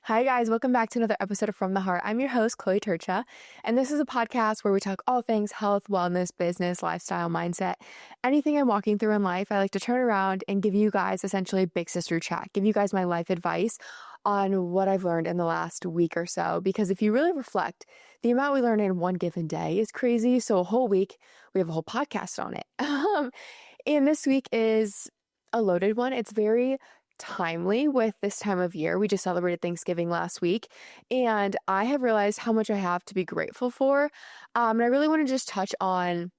Hi, guys. Welcome back to another episode of From the Heart. I'm your host, Trca, and this is a podcast where we talk all things health, wellness, business, lifestyle, mindset, anything I'm walking through in life. I like to turn around and give you guys essentially a big sister chat, give you guys my life advice on what I've learned in the last week or so. Because if you really reflect, the amount we learn in one given day is crazy. So a whole week, we have a whole podcast on it. And this week is a loaded one. It's very timely with this time of year. We just celebrated Thanksgiving last week, and I have realized how much I have to be grateful for. And I really want to just touch on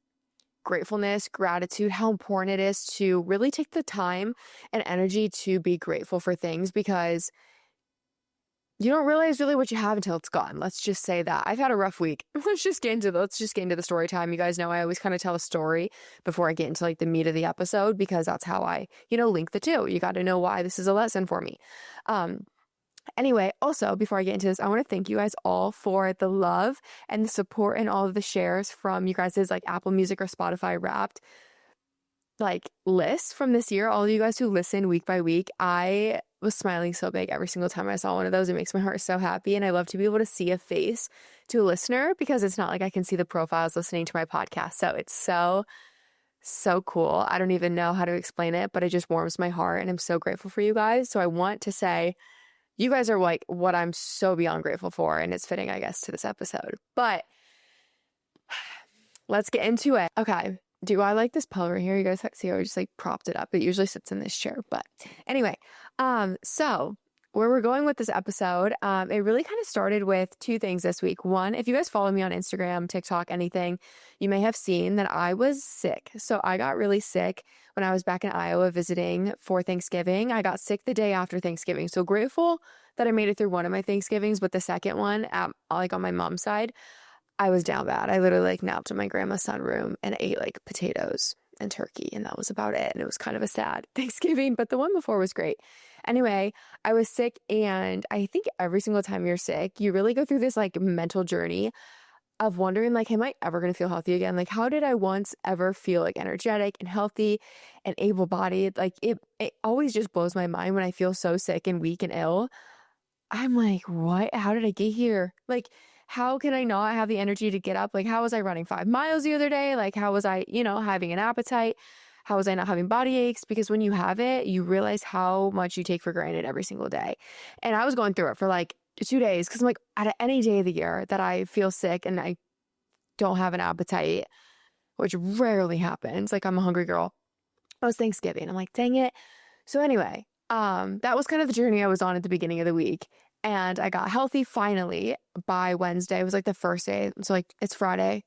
gratefulness, gratitude, how important it is to really take the time and energy to be grateful for things, because you don't realize really what you have until it's gone. Let's just say that. I've had a rough week. Let's just get into the story time. You guys know I always kind of tell a story before I get into like the meat of the episode, because that's how I, link the two. You got to know why this is a lesson for me. Anyway, also before I get into this, I want to thank you guys all for the love and the support and all of the shares from you guys' like Apple Music or Spotify Wrapped like lists from this year. All of you guys who listen week by week, I was smiling so big every single time I saw one of those. It makes my heart so happy. And I love to be able to see a face to a listener, because it's not like I can see the profiles listening to my podcast. So it's so cool. I don't even know how to explain it, but it just warms my heart. And I'm so grateful for you guys. So I want to say you guys are like what I'm so beyond grateful for. And it's fitting, I guess, to this episode. But let's get into it. Okay. Do I like this pillow right here? You guys see how I just like propped it up. It usually sits in this chair. But anyway, so where we're going with this episode, it really kind of started with two things this week. One, if you guys follow me on Instagram, TikTok, anything, you may have seen that I was sick. So I got really sick when I was back in Iowa visiting for Thanksgiving. I got sick the day after Thanksgiving. So grateful that I made it through one of my Thanksgivings, but the second one, like on my mom's side, I was down bad. I literally like napped in my grandma's sunroom and ate like potatoes and turkey, and that was about it. And it was kind of a sad Thanksgiving, but the one before was great. Anyway, I was sick, and I think every single time you're sick, you really go through this like mental journey of wondering like, am I ever going to feel healthy again? Like, how did I once ever feel like energetic and healthy and able-bodied? Like it always just blows my mind when I feel so sick and weak and ill. I'm like, what? How did I get here? Like, how can I not have the energy to get up? Like, how was I running 5 miles the other day? Like, how was I, having an appetite? How was I not having body aches? Because when you have it, you realize how much you take for granted every single day. And I was going through it for like 2 days, because I'm like, at any day of the year that I feel sick and I don't have an appetite, which rarely happens, like I'm a hungry girl. It was Thanksgiving. I'm like, dang it. So anyway, that was kind of the journey I was on at the beginning of the week. And I got healthy finally by Wednesday. It was like the first day. So like it's Friday.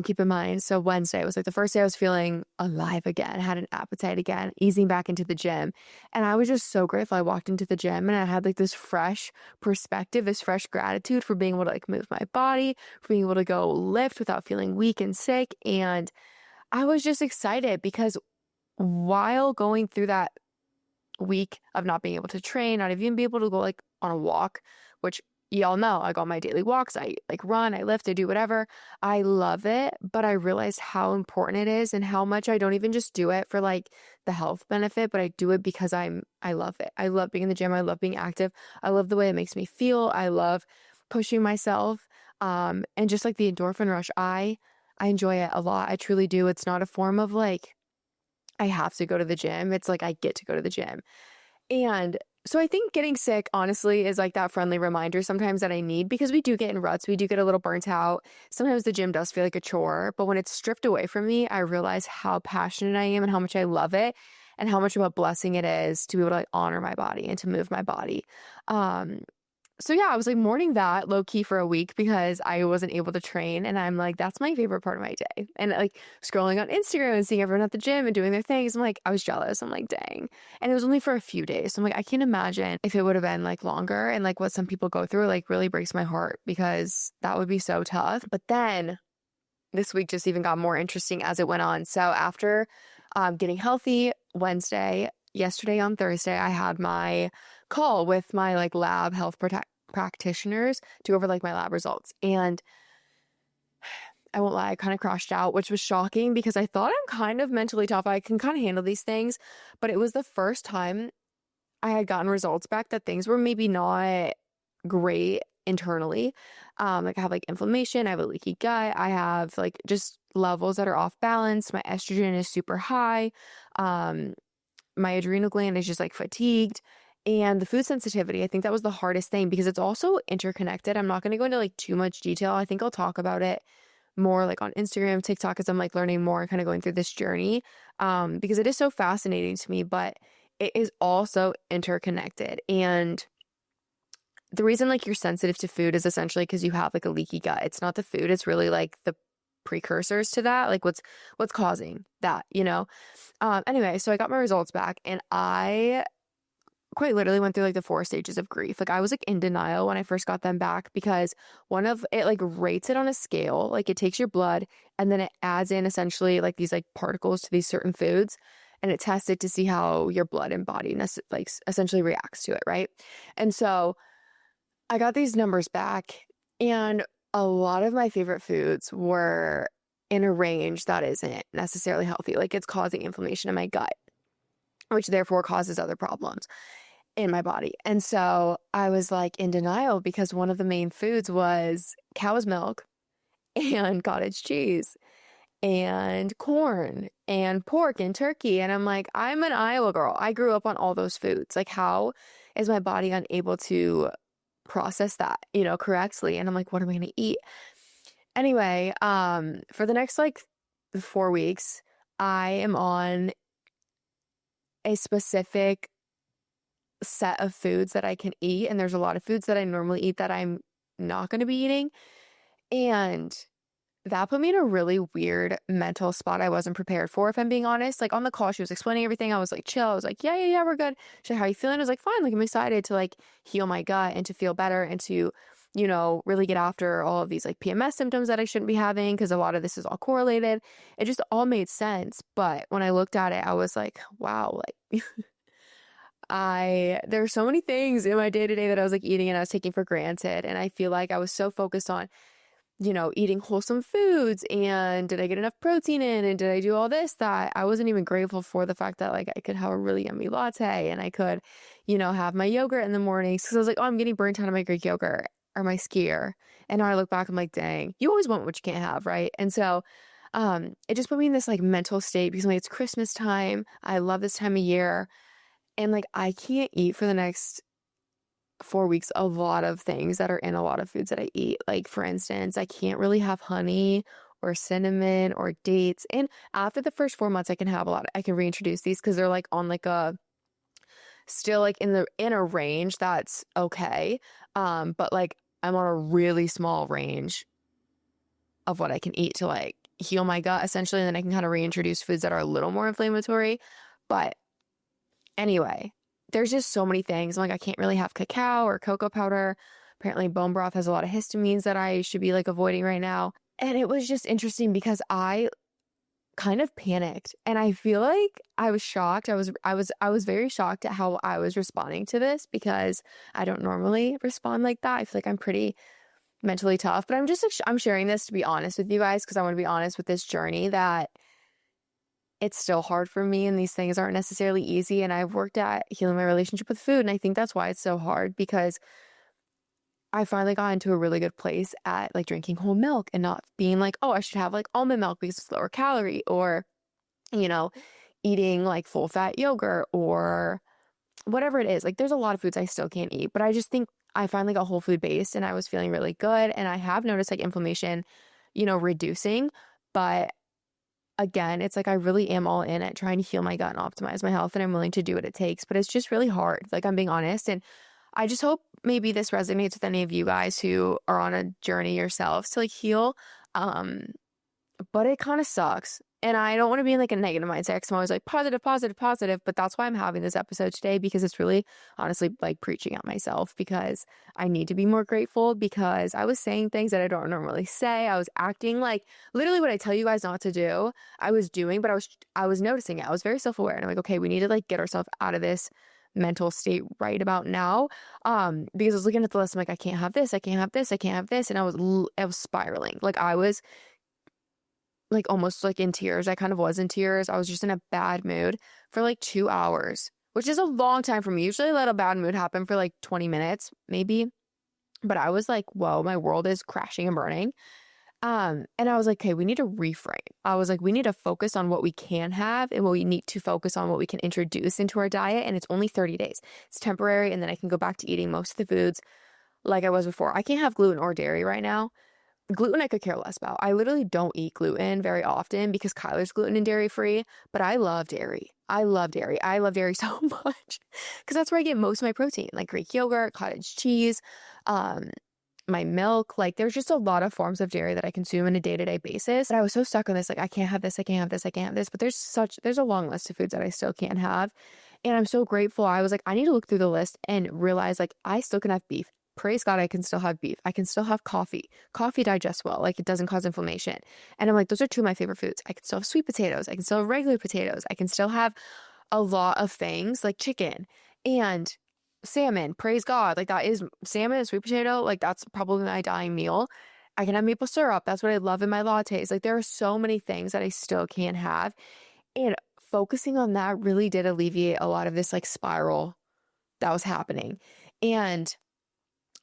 Keep in mind. So Wednesday was like the first day I was feeling alive again, had an appetite again, easing back into the gym. And I was just so grateful. I walked into the gym and I had like this fresh perspective, this fresh gratitude for being able to like move my body, for being able to go lift without feeling weak and sick. And I was just excited, because while going through that week of not being able to train, not even be able to go like on a walk, which y'all know I go on my daily walks, I like run, I lift, I do whatever. I love it, but I realized how important it is and how much I don't even just do it for like the health benefit, but I do it because I love it. I love being in the gym. I love being active. I love the way it makes me feel. I love pushing myself. And just like the endorphin rush, I enjoy it a lot. I truly do. It's not a form of like, I have to go to the gym. It's like I get to go to the gym. And so I think getting sick, honestly, is like that friendly reminder sometimes that I need, because we do get in ruts. We do get a little burnt out. Sometimes the gym does feel like a chore, but when it's stripped away from me, I realize how passionate I am and how much I love it, and how much of a blessing it is to be able to like honor my body and to move my body. So yeah, I was like mourning that low key for a week because I wasn't able to train. And I'm like, that's my favorite part of my day. And like scrolling on Instagram and seeing everyone at the gym and doing their things, I'm like, I was jealous. I'm like, dang. And it was only for a few days. So I'm like, I can't imagine if it would have been like longer, and like what some people go through like really breaks my heart, because that would be so tough. But then this week just even got more interesting as it went on. So after getting healthy Wednesday, yesterday on Thursday, I had my call with my like lab health practitioners to go over like my lab results. And I won't lie, I kind of crashed out, which was shocking, because I thought I'm kind of mentally tough. I can kind of handle these things, but it was the first time I had gotten results back that things were maybe not great internally. Like I have like inflammation, I have a leaky gut, I have like just levels that are off balance. My estrogen is super high. Um, my adrenal gland is just like fatigued. And the food sensitivity, I think that was the hardest thing because it's also interconnected. I'm not going to go into like too much detail. I think I'll talk about it more like on Instagram, TikTok, as I'm like learning more and kind of going through this journey. Because it is so fascinating to me, but it is also interconnected. And the reason like you're sensitive to food is essentially because you have like a leaky gut. It's not the food, it's really like the precursors to that, like what's causing that, you know? Anyway, so I got my results back and I quite literally went through like the 4 stages of grief. Like I was like in denial when I first got them back because one of it like rates it on a scale, like it takes your blood and then it adds in essentially like these like particles to these certain foods and it tests it to see how your blood and body like essentially reacts to it, right? And so I got these numbers back and a lot of my favorite foods were in a range that isn't necessarily healthy. Like it's causing inflammation in my gut, which therefore causes other problems in my body. And so I was like in denial because one of the main foods was cow's milk and cottage cheese and corn and pork and turkey. And I'm like, I'm an Iowa girl. I grew up on all those foods. Like, how is my body unable to process that, you know, correctly? And I'm like, what am I going to eat? Anyway, for the next like 4 weeks, I am on a specific set of foods that I can eat. And there's a lot of foods that I normally eat that I'm not going to be eating. And that put me in a really weird mental spot I wasn't prepared for, if I'm being honest. Like on the call, she was explaining everything. I was like, chill. I was like, yeah, we're good. She's like, how are you feeling? I was like, fine. Like I'm excited to like heal my gut and to feel better and to, you know, really get after all of these like PMS symptoms that I shouldn't be having because a lot of this is all correlated. It just all made sense. But when I looked at it, I was like, wow, like there's so many things in my day to day that I was like eating and I was taking for granted. And I feel like I was so focused on, you know, eating wholesome foods and did I get enough protein in and did I do all this that I wasn't even grateful for the fact that like I could have a really yummy latte and I could, you know, have my yogurt in the mornings because I was like, oh, I'm getting burnt out of my Greek yogurt or my skyr. And now I look back, I'm like, dang, you always want what you can't have, right? And so it just put me in this like mental state because like it's Christmas time. I love this time of year. And like I can't eat for the next 4 weeks a lot of things that are in a lot of foods that I eat. Like for instance, I can't really have honey or cinnamon or dates. And after the first 4 months, I can have a lot. I can reintroduce these because they're like on like a still like in a range that's okay. But like I'm on a really small range of what I can eat to like heal my gut essentially, and then I can kind of reintroduce foods that are a little more inflammatory. But anyway, there's just so many things. I'm like, I can't really have cacao or cocoa powder. Apparently, bone broth has a lot of histamines that I should be like avoiding right now. And it was just interesting because I kind of panicked and I feel like I was shocked. I was very shocked at how I was responding to this because I don't normally respond like that. I feel like I'm pretty mentally tough, but I'm sharing this to be honest with you guys because I want to be honest with this journey that it's still hard for me and these things aren't necessarily easy. And I've worked at healing my relationship with food. And I think that's why it's so hard because I finally got into a really good place at like drinking whole milk and not being like, oh, I should have like almond milk because it's lower calorie or, you know, eating like full fat yogurt or whatever it is. Like there's a lot of foods I still can't eat, but I just think I finally got whole food based and I was feeling really good. And I have noticed like inflammation, you know, reducing, but again, it's like I really am all in at trying to heal my gut and optimize my health, and I'm willing to do what it takes, but it's just really hard. Like I'm being honest, and I just hope maybe this resonates with any of you guys who are on a journey yourselves to like heal. Um, but it kind of sucks. And I don't want to be in like a negative mindset because I'm always like positive, positive, positive. But that's why I'm having this episode today because it's really honestly like preaching at myself because I need to be more grateful because I was saying things that I don't normally say. I was acting like literally what I tell you guys not to do, I was doing, but I was noticing it. I was very self-aware and I'm like, okay, we need to like get ourselves out of this mental state right about now. Because I was looking at the list, I'm like, I can't have this, I can't have this, I can't have this. And I was spiraling. Like I was like almost like in tears. I kind of was in tears. I was just in a bad mood for like 2 hours, which is a long time for me. Usually I let a bad mood happen for like 20 minutes, maybe. but I was like, whoa, my world is crashing and burning. And I was like, okay, we need to reframe. I was like, we need to focus on what we can have and what we need to focus on what we can introduce into our diet. And it's only 30 days. It's temporary. And then I can go back to eating most of the foods like I was before. I can't have gluten or dairy right now. Gluten I could care less about. I literally don't eat gluten very often because Kyler's gluten and dairy free, but I love dairy. I love dairy. I love dairy so much because that's where I get most of my protein, like Greek yogurt, cottage cheese, um, my milk. Like there's just a lot of forms of dairy that I consume on a day-to-day basis. But I was so stuck on this, like I can't have this, I can't have this, I can't have this. But there's a long list of foods that I still can't have. And I'm so grateful. I was like, I need to look through the list and realize like I still can have beef. Praise God, I can still have beef. I can still have coffee. Coffee digests well, like it doesn't cause inflammation. And I'm like, those are two of my favorite foods. I can still have sweet potatoes. I can still have regular potatoes. I can still have a lot of things like chicken and salmon. Praise God. Like that is salmon and sweet potato. Like that's probably my dying meal. I can have maple syrup. That's what I love in my lattes. Like there are so many things that I still can't have. And focusing on that really did alleviate a lot of this like spiral that was happening. And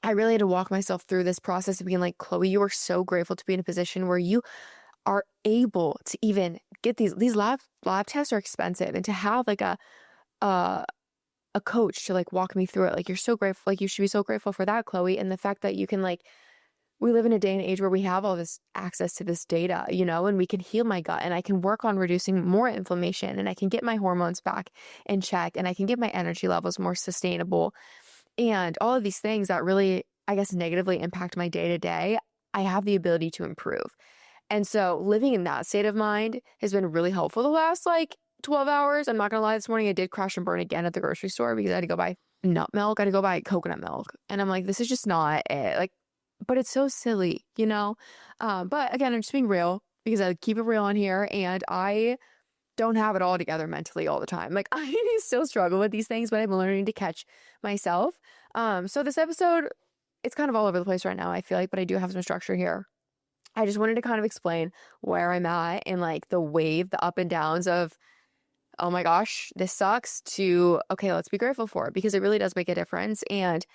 I really had to walk myself through this process of being like, Chloe, you are so grateful to be in a position where you are able to even get these lab tests are expensive, and to have like a a coach to like walk me through it. Like you're so grateful, like you should be so grateful for that, Chloe. And the fact that you can like, we live in a day and age where we have all this access to this data, you know, and we can heal my gut and I can work on reducing more inflammation and I can get my hormones back in check and I can get my energy levels more sustainable. And all of these things that really, I guess, negatively impact my day to day, I have the ability to improve. And so living in that state of mind has been really helpful the last like 12 hours. I'm not gonna lie, this morning I did crash and burn again at the grocery store because I had to go buy nut milk. I had to go buy coconut milk. And I'm like, this is just not it. Like, but it's so silly, you know? But again, I'm just being real because I keep it real on here and I don't have it all together mentally all the time. Like I still struggle with these things, but I'm learning to catch myself. So this episode, it's kind of all over the place right now, I feel like, but I do have some structure here. I just wanted to kind of explain where I'm at and like the wave, the up and downs of, oh my gosh, this sucks, to, okay, let's be grateful for it because it really does make a difference. And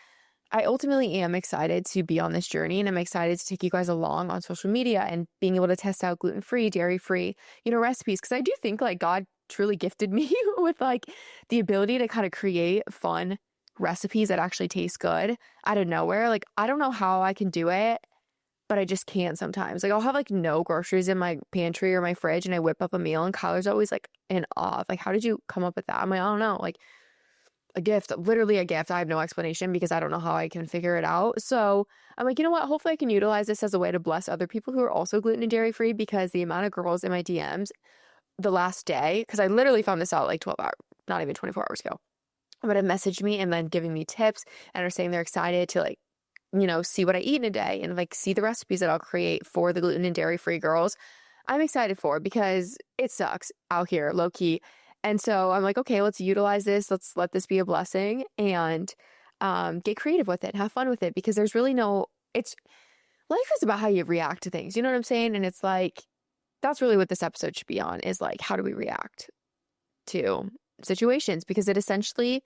I ultimately am excited to be on this journey, and I'm excited to take you guys along on social media and being able to test out gluten-free, dairy-free, you know, recipes. Cause I do think like God truly gifted me with like the ability to kind of create fun recipes that actually taste good out of nowhere. Like, I don't know how I can do it, but I just can't sometimes. Like I'll have like no groceries in my pantry or my fridge and I whip up a meal and Kyler's always like in awe of like, how did you come up with that? I'm like, I don't know. Like a gift, literally a gift. I have no explanation because I don't know how I can figure it out. So I'm like, you know what? Hopefully I can utilize this as a way to bless other people who are also gluten and dairy free, because the amount of girls in my DMs the last day, because I literally found this out like 12 hours, not even 24 hours ago, but have messaged me and then giving me tips and are saying they're excited to like, you know, see what I eat in a day and like see the recipes that I'll create for the gluten and dairy free girls. I'm excited for, because it sucks out here, low key. And so I'm like, okay, let's utilize this. Let's let this be a blessing and get creative with it, have fun with it, because there's really no, it's, life is about how you react to things. You know what I'm saying? And it's like, that's really what this episode should be on, is like, how do we react to situations? Because it essentially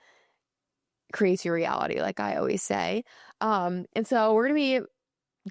creates your reality, like I always say. And so we're going to be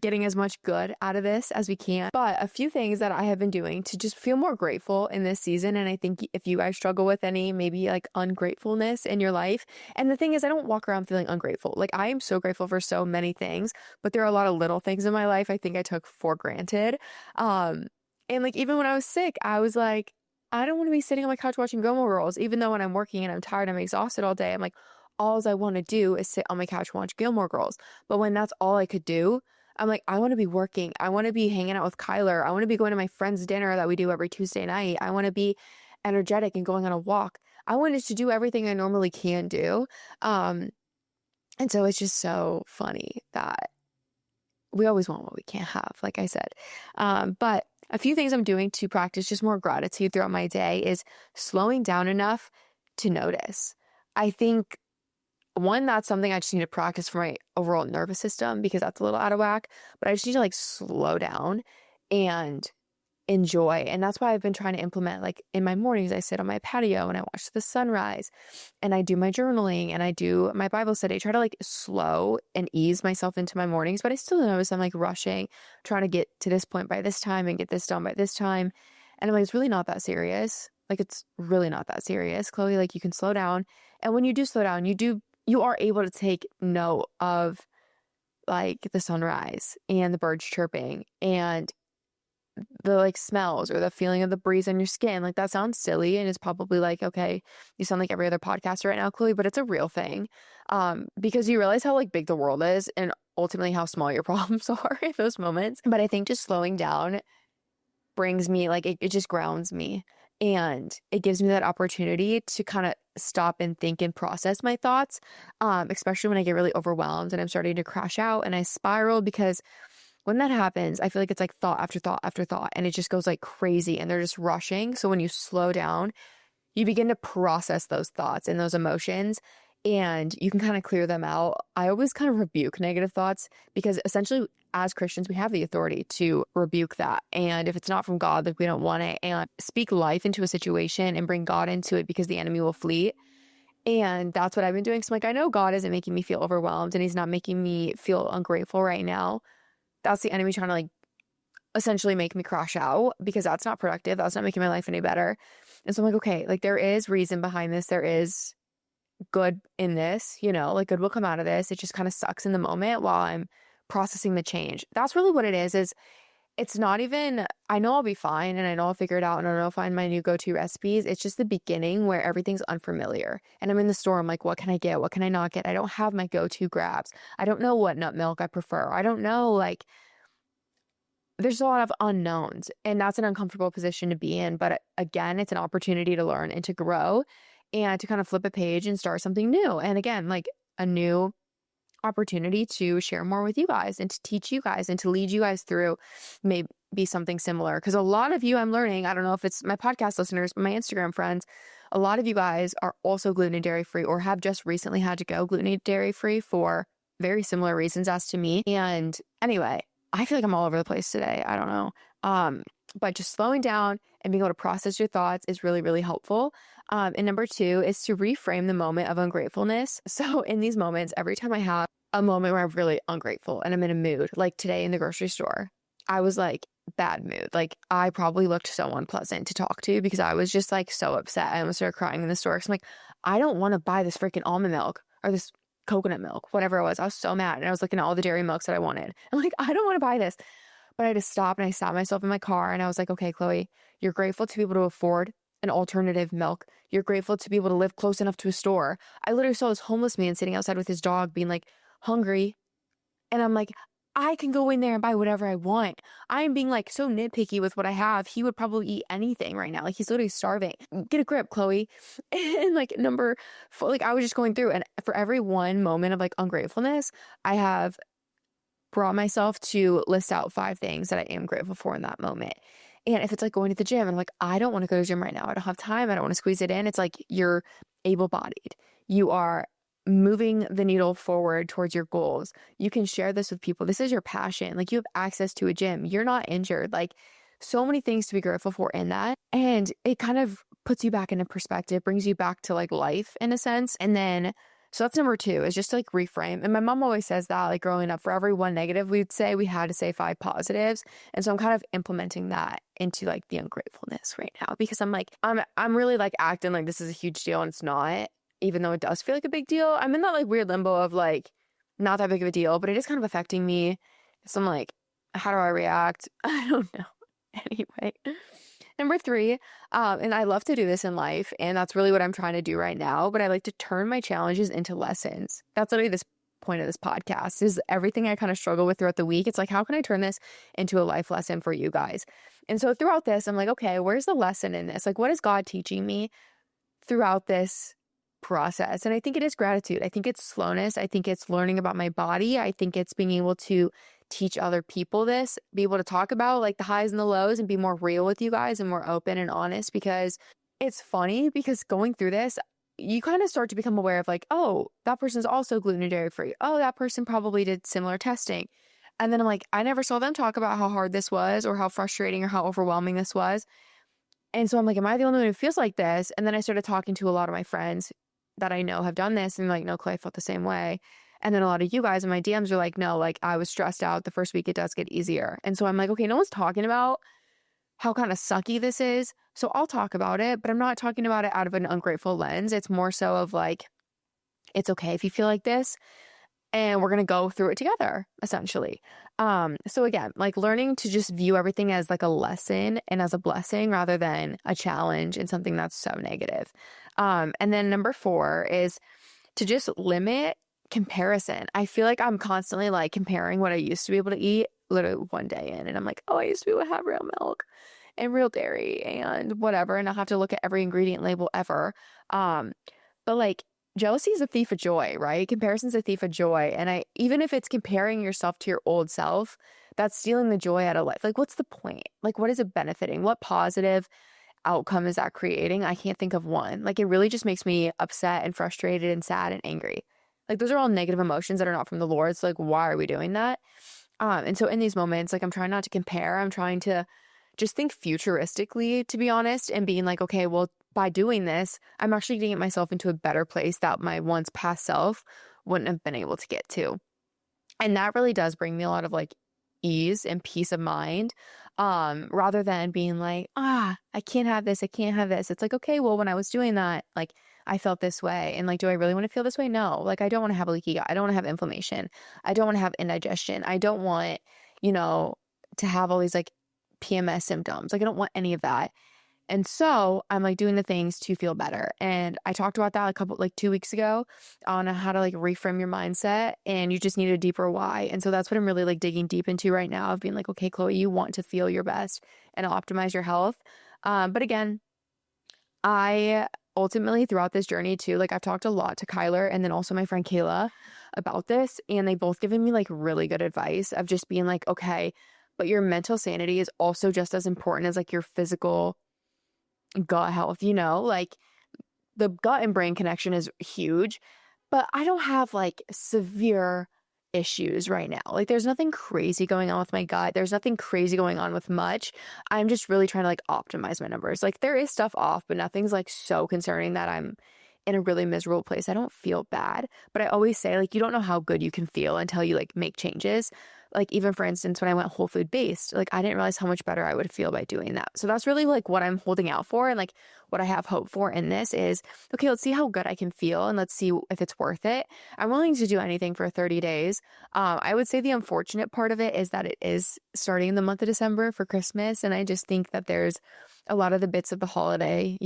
getting as much good out of this as we can. But a few things that I have been doing to just feel more grateful in this season. And I think if you guys struggle with any maybe like ungratefulness in your life, and the thing is, I don't walk around feeling ungrateful. Like I am so grateful for so many things, but there are a lot of little things in my life I think I took for granted. And like even when I was sick, I was like, I don't want to be sitting on my couch watching Gilmore Girls, even though when I'm working and I'm tired, I'm exhausted all day. I'm like, all I want to do is sit on my couch and watch Gilmore Girls. But when that's all I could do, I'm like, I want to be working. I want to be hanging out with Kyler. I want to be going to my friend's dinner that we do every Tuesday night. I want to be energetic and going on a walk. I wanted to do everything I normally can do. And so it's just so funny that we always want what we can't have, like I said. But a few things I'm doing to practice just more gratitude throughout my day is slowing down enough to notice. I think one, that's something I just need to practice for my overall nervous system, because that's a little out of whack, but I just need to like slow down and enjoy. And that's why I've been trying to implement, like in my mornings, I sit on my patio and I watch the sunrise and I do my journaling and I do my Bible study. I try to like slow and ease myself into my mornings, but I still notice I'm like rushing, trying to get to this point by this time and get this done by this time. And I'm like, it's really not that serious. Like, it's really not that serious, Chloe. Like, you can slow down. And when you do slow down, you are able to take note of like the sunrise and the birds chirping and the like smells or the feeling of the breeze on your skin. Like, that sounds silly and it's probably like, okay, you sound like every other podcaster right now, Chloe, but it's a real thing. Because you realize how like big the world is and ultimately how small your problems are in those moments. But I think just slowing down brings me like it just grounds me, and it gives me that opportunity to kind of stop and think and process my thoughts, especially when I get really overwhelmed and I'm starting to crash out and I spiral. Because when that happens, I feel like it's like thought after thought after thought, and it just goes like crazy and they're just rushing. So when you slow down, you begin to process those thoughts and those emotions, and you can kind of clear them out. I always kind of rebuke negative thoughts because essentially as Christians, we have the authority to rebuke that. And if it's not from God, like, we don't want it, and speak life into a situation and bring God into it, because the enemy will flee. And that's what I've been doing. So I'm like, I know God isn't making me feel overwhelmed and he's not making me feel ungrateful right now. That's the enemy trying to like essentially make me crash out, because that's not productive. That's not making my life any better. And so I'm like, okay, like there is reason behind this. There is good in this, like good will come out of this. It just kind of sucks in the moment while I'm processing the change. That's really what it is it's not even, I know I'll be fine and I know I'll figure it out and I know I'll find my new go-to recipes. It's just the beginning where everything's unfamiliar. And I'm in the store, I'm like, what can I get? What can I not get? I don't have my go-to grabs. I don't know what nut milk I prefer. I don't know, like, there's a lot of unknowns, and that's an uncomfortable position to be in. But again, it's an opportunity to learn and to grow and to kind of flip a page and start something new. And again, like a new opportunity to share more with you guys and to teach you guys and to lead you guys through maybe something similar. Because a lot of you, I'm learning, I don't know if it's my podcast listeners, but my Instagram friends, a lot of you guys are also gluten and dairy free or have just recently had to go gluten and dairy free for very similar reasons as to me. And anyway, I feel like I'm all over the place today. I don't know. But just slowing down and being able to process your thoughts is really, really helpful. And number 2 is to reframe the moment of ungratefulness. So in these moments, every time I have a moment where I'm really ungrateful and I'm in a mood, like today in the grocery store, I was like bad mood. Like I probably looked so unpleasant to talk to because I was just like so upset. I almost started crying in the store. So I'm like, I don't want to buy this freaking almond milk or this coconut milk, whatever it was. I was so mad. And I was looking at all the dairy milks that I wanted. I'm like, I don't want to buy this. But I had to stop, and I stopped myself in my car and I was like, okay, Chloe, you're grateful to be able to afford an alternative milk. You're grateful to be able to live close enough to a store. I literally saw this homeless man sitting outside with his dog being like hungry. And I'm like, I can go in there and buy whatever I want. I'm being like so nitpicky with what I have. He would probably eat anything right now. Like he's literally starving. Get a grip, Chloe. And like number 4, like I was just going through, and for every one moment of like ungratefulness, I have brought myself to list out 5 things that I am grateful for in that moment. And if it's like going to the gym and I'm like, I don't want to go to the gym right now. I don't have time. I don't want to squeeze it in. It's like you're able-bodied. You are moving the needle forward towards your goals. You can share this with people. This is your passion. Like you have access to a gym. You're not injured. Like so many things to be grateful for in that. And it kind of puts you back into perspective, brings you back to like life in a sense. And then so that's number 2, is just to like reframe. And my mom always says that, like growing up, for every one negative we'd say, we had to say 5 positives. And so I'm kind of implementing that into like the ungratefulness right now, because I'm like, I'm really like acting like this is a huge deal, and it's not, even though it does feel like a big deal. I'm in that like weird limbo of like, not that big of a deal, but it is kind of affecting me. So I'm like, how do I react? I don't know. Anyway. Number 3, and I love to do this in life, and that's really what I'm trying to do right now, but I like to turn my challenges into lessons. That's literally this point of this podcast, is everything I kind of struggle with throughout the week. It's like, how can I turn this into a life lesson for you guys? And so throughout this, I'm like, okay, where's the lesson in this? Like, what is God teaching me throughout this process? And I think it is gratitude. I think it's slowness. I think it's learning about my body. I think it's being able to teach other people this, be able to talk about like the highs and the lows and be more real with you guys and more open and honest. Because it's funny, because going through this, you kind of start to become aware of like, oh, that person's also gluten and dairy free. Oh, that person probably did similar testing. And then I'm like, I never saw them talk about how hard this was or how frustrating or how overwhelming this was. And so I'm like, am I the only one who feels like this? And then I started talking to a lot of my friends that I know have done this and like, no, Clay, I felt the same way. And then a lot of you guys in my DMs are like, no, like I was stressed out the first week. It does get easier. And so I'm like, okay, no one's talking about how kind of sucky this is. So I'll talk about it, but I'm not talking about it out of an ungrateful lens. It's more so of like, it's okay if you feel like this and we're going to go through it together, essentially. So again, like learning to just view everything as like a lesson and as a blessing rather than a challenge and something that's so negative. And then number 4 is to just limit comparison. I feel like I'm constantly like comparing what I used to be able to eat literally one day in, and I'm like, oh, I used to be able to have real milk and real dairy and whatever, and I'll have to look at every ingredient label ever. But like jealousy is a thief of joy, right? Comparison's a thief of joy. And even if it's comparing yourself to your old self, that's stealing the joy out of life. Like, what's the point? Like, what is it benefiting? What positive outcome is that creating? I can't think of one. Like, it really just makes me upset and frustrated and sad and angry. Like, those are all negative emotions that are not from the Lord. So, like, why are we doing that? And so in these moments, like, I'm trying not to compare. I'm trying to just think futuristically, to be honest, and being like, okay, well, by doing this, I'm actually getting myself into a better place that my once past self wouldn't have been able to get to. And that really does bring me a lot of like ease and peace of mind, rather than being like, I can't have this, I can't have this. It's like, okay, well, when I was doing that, like I felt this way. And like, do I really want to feel this way? No. Like, I don't want to have a leaky gut. I don't want to have inflammation. I don't want to have indigestion. I don't want, you know, to have all these like PMS symptoms. Like, I don't want any of that. And so I'm like doing the things to feel better. And I talked about that like 2 weeks ago on how to like reframe your mindset, and you just need a deeper why. And so that's what I'm really like digging deep into right now of being like, okay, Chloe, you want to feel your best and optimize your health. But again, I ultimately throughout this journey too, like I've talked a lot to Kyler and then also my friend Kayla about this, and they both given me like really good advice of just being like, okay, but your mental sanity is also just as important as like your physical gut health, like the gut and brain connection is huge, but I don't have like severe issues right now. Like there's nothing crazy going on with my gut. There's nothing crazy going on with much. I'm just really trying to like optimize my numbers. Like there is stuff off, but nothing's like so concerning that I'm in a really miserable place. I don't feel bad, but I always say like you don't know how good you can feel until you like make changes. Like even for instance, when I went whole food based, like I didn't realize how much better I would feel by doing that. So that's really like what I'm holding out for, and like what I have hope for in this is, okay, let's see how good I can feel and let's see if it's worth it. I'm willing to do anything for 30 days. I would say the unfortunate part of it is that it is starting in the month of December for Christmas. And I just think that there's a lot of the bits of the holiday,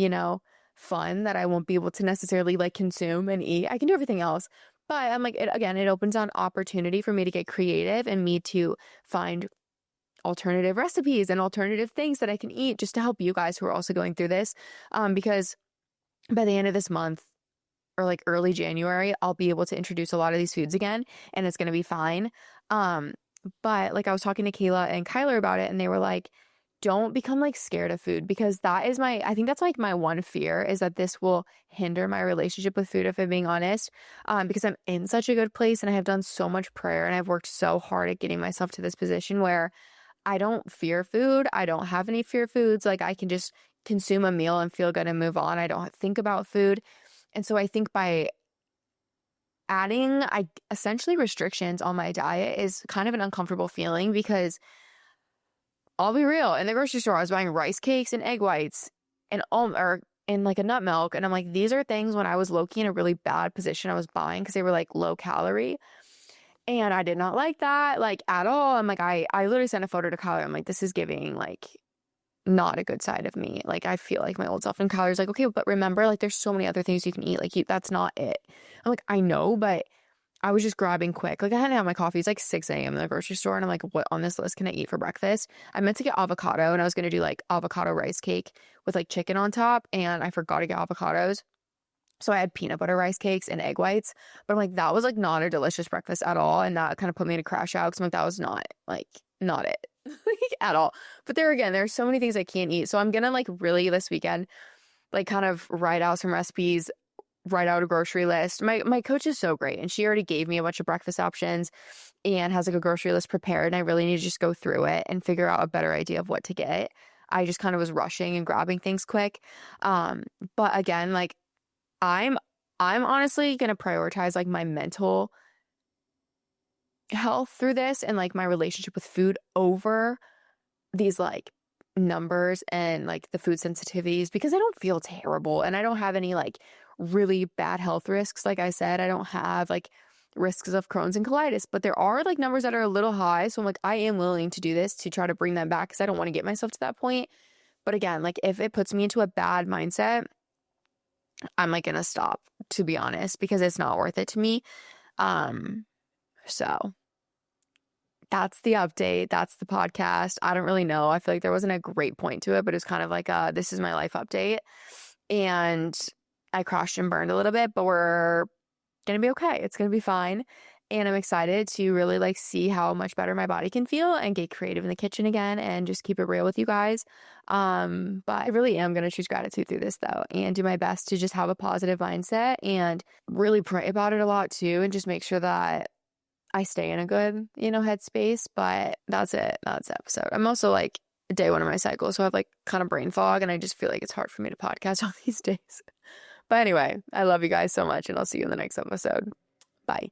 fun that I won't be able to necessarily like consume and eat. I can do everything else. But I'm like, it opens on opportunity for me to get creative and me to find alternative recipes and alternative things that I can eat just to help you guys who are also going through this. Because by the end of this month or like early January, I'll be able to introduce a lot of these foods again and it's going to be fine. But like I was talking to Kayla and Kyler about it, and they were like, don't become like scared of food, because I think that's like my one fear is that this will hinder my relationship with food, if I'm being honest, because I'm in such a good place and I have done so much prayer and I've worked so hard at getting myself to this position where I don't fear food. I don't have any fear foods. Like I can just consume a meal and feel good and move on. I don't think about food. And so I think by adding essentially restrictions on my diet is kind of an uncomfortable feeling, because I'll be real. In the grocery store, I was buying rice cakes and egg whites and or in like a nut milk. And I'm like, these are things when I was low-key in a really bad position I was buying because they were like low calorie. And I did not like that like at all. I'm like, I literally sent a photo to Kyler. I'm like, this is giving like not a good side of me. Like I feel like my old self. And Kyler's like, okay, but remember, like there's so many other things you can eat. Like that's not it. I'm like, I know, but I was just grabbing quick. Like I hadn't had my coffee. It's like 6 a.m. in the grocery store. And I'm like, what on this list can I eat for breakfast? I meant to get avocado, and I was going to do like avocado rice cake with like chicken on top. And I forgot to get avocados. So I had peanut butter rice cakes and egg whites. But I'm like, that was like not a delicious breakfast at all. And that kind of put me in a crash out, because I'm like, that was not it like, at all. But there's so many things I can't eat. So I'm going to like really this weekend, like kind of write out some recipes, write out a grocery list. My coach is so great, and she already gave me a bunch of breakfast options. and has like a grocery list prepared, and I really need to just go through it and figure out a better idea of what to get. I just kind of was rushing and grabbing things quick. Um, but again, like I'm I'm honestly gonna prioritize like my mental health through this and like my relationship with food over these like numbers and like the food sensitivities, because I don't feel terrible and I don't have any like really bad health risks. Like I said, I don't have like risks of Crohn's and colitis, but there are like numbers that are a little high. So I'm like, I am willing to do this to try to bring them back because I don't want to get myself to that point. But again, like if it puts me into a bad mindset, I'm like gonna stop, to be honest, because it's not worth it to me. So that's the update. That's the podcast. I don't really know. I feel like there wasn't a great point to it, but it's kind of like this is my life update. And I crashed and burned a little bit, but we're gonna be okay. It's gonna be fine. And I'm excited to really like see how much better my body can feel and get creative in the kitchen again and just keep it real with you guys. But I really am gonna choose gratitude through this though and do my best to just have a positive mindset and really pray about it a lot too and just make sure that I stay in a good, headspace. But that's it. That's the episode. I'm also like day one of my cycle, so I have like kind of brain fog and I just feel like it's hard for me to podcast on these days. But anyway, I love you guys so much and I'll see you in the next episode. Bye.